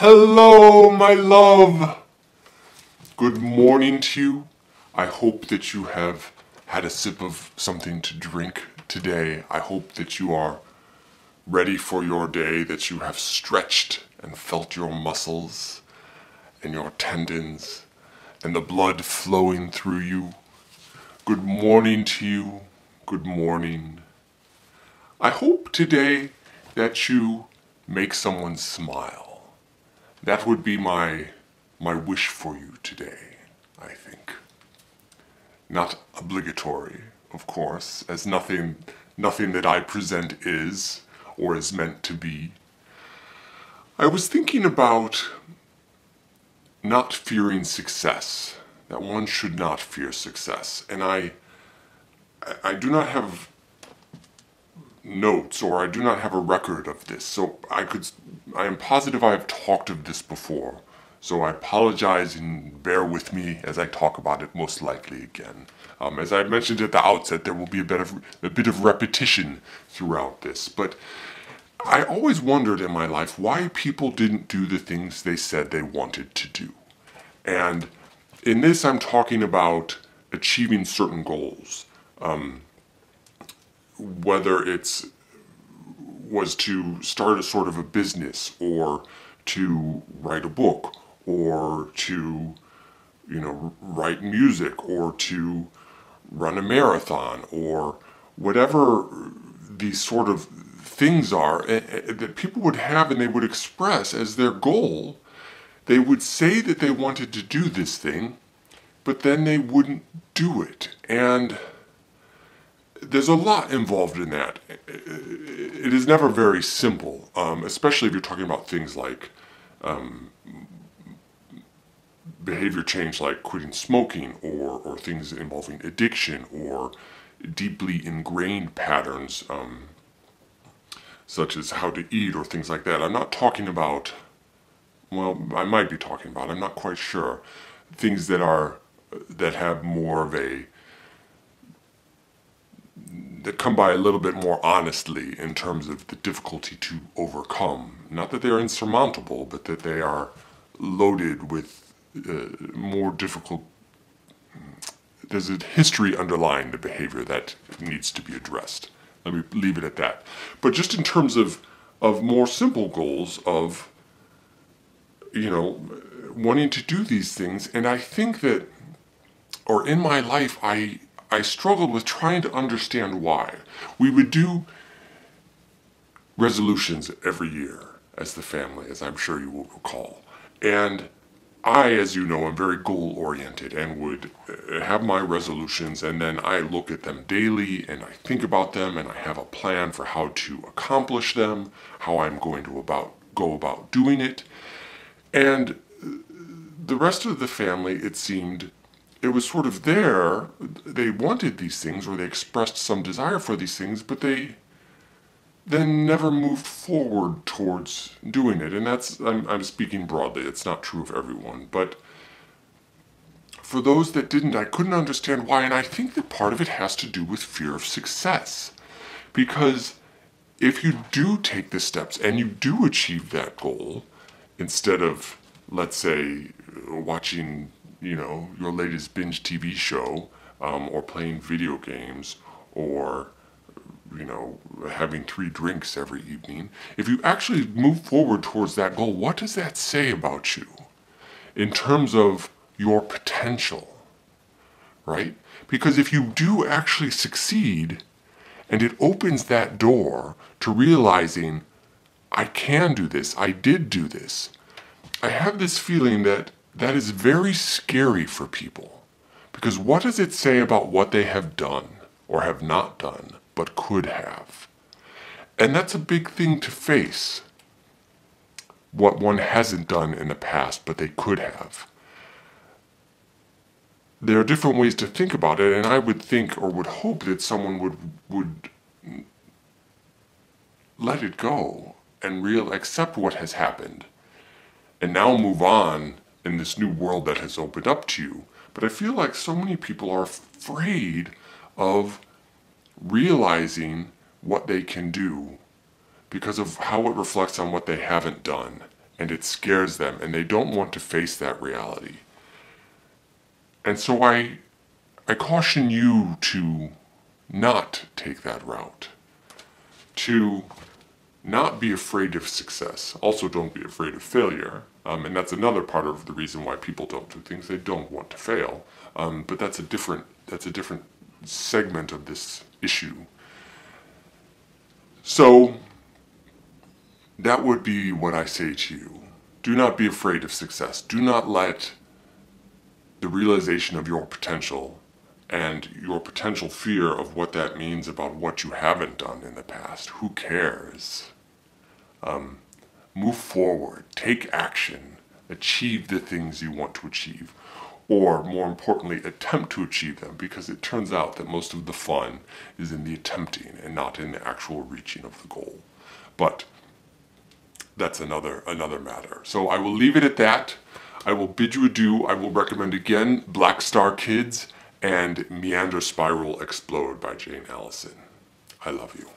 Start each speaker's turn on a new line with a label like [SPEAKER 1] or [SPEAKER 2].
[SPEAKER 1] Hello, my love. Good morning to you. I hope that you have had a sip of something to drink today. I hope that you are ready for your day, that you have stretched and felt your muscles and your tendons and the blood flowing through you. Good morning to you. Good morning. I hope today that you make someone smile. That would be my wish for you today, I think. Not obligatory, of course, as nothing that I present is or is meant to be. I was thinking about not fearing success, that one should not fear success, and I do not have notes, or I do not have a record of this, so I am positive I have talked of this before, so I apologize and bear with me as I talk about it most likely again. As I mentioned at the outset, there will be a bit of repetition throughout this, but I always wondered in my life why people didn't do the things they said they wanted to do. And in this I'm talking about achieving certain goals. Whether it was to start a sort of a business, or to write a book, or to, write music, or to run a marathon, or whatever these sort of things are that people would have and they would express as their goal. They would say that they wanted to do this thing, but then they wouldn't do it. And there's a lot involved in that. It is never very simple, especially if you're talking about things like behavior change, like quitting smoking, or things involving addiction, or deeply ingrained patterns, such as how to eat, or things like that. I'm not talking about, well, I might be talking about, I'm not quite sure, things that have more of that come by a little bit more honestly in terms of the difficulty to overcome. Not that they're insurmountable, but that they are loaded with more difficult. There's a history underlying the behavior that needs to be addressed. Let me leave it at that. But just in terms of more simple goals of, wanting to do these things, and I think that, or in my life, I struggled with trying to understand why. We would do resolutions every year as the family, as I'm sure you will recall. And I, as you know, am very goal-oriented and would have my resolutions, and then I look at them daily and I think about them, and I have a plan for how to accomplish them, how I'm going to go about doing it. And the rest of the family, it seemed, it was sort of there, they wanted these things, or they expressed some desire for these things, but they then never moved forward towards doing it. And that's, I'm speaking broadly, it's not true of everyone, but for those that didn't, I couldn't understand why, and I think that part of it has to do with fear of success. Because if you do take the steps and you do achieve that goal, instead of, let's say, watching your latest binge TV show, or playing video games, or, having 3 drinks every evening. If you actually move forward towards that goal, what does that say about you in terms of your potential, right? Because if you do actually succeed, and it opens that door to realizing, I can do this, I did do this, I have this feeling that is very scary for people, because what does it say about what they have done or have not done but could have? And that's a big thing to face, what one hasn't done in the past but they could have. There are different ways to think about it, and I would think, or would hope, that someone would let it go and accept what has happened, and now move on in this new world that has opened up to you. But I feel like so many people are afraid of realizing what they can do because of how it reflects on what they haven't done, and it scares them, and they don't want to face that reality. And so I caution you to not take that route, to not be afraid of success. Also, don't be afraid of failure. And that's another part of the reason why people don't do things. They don't want to fail. But that's a different segment of this issue. So that would be what I say to you. Do not be afraid of success. Do not let the realization of your potential and your potential fear of what that means about what you haven't done in the past. Who cares? Move forward, take action, achieve the things you want to achieve, or more importantly, attempt to achieve them, because it turns out that most of the fun is in the attempting and not in the actual reaching of the goal. But that's another matter. So I will leave it at that. I will bid you adieu. I will recommend again BLACKSTARKIDS and Meander Spiral Explode by Jane Alison. I love you.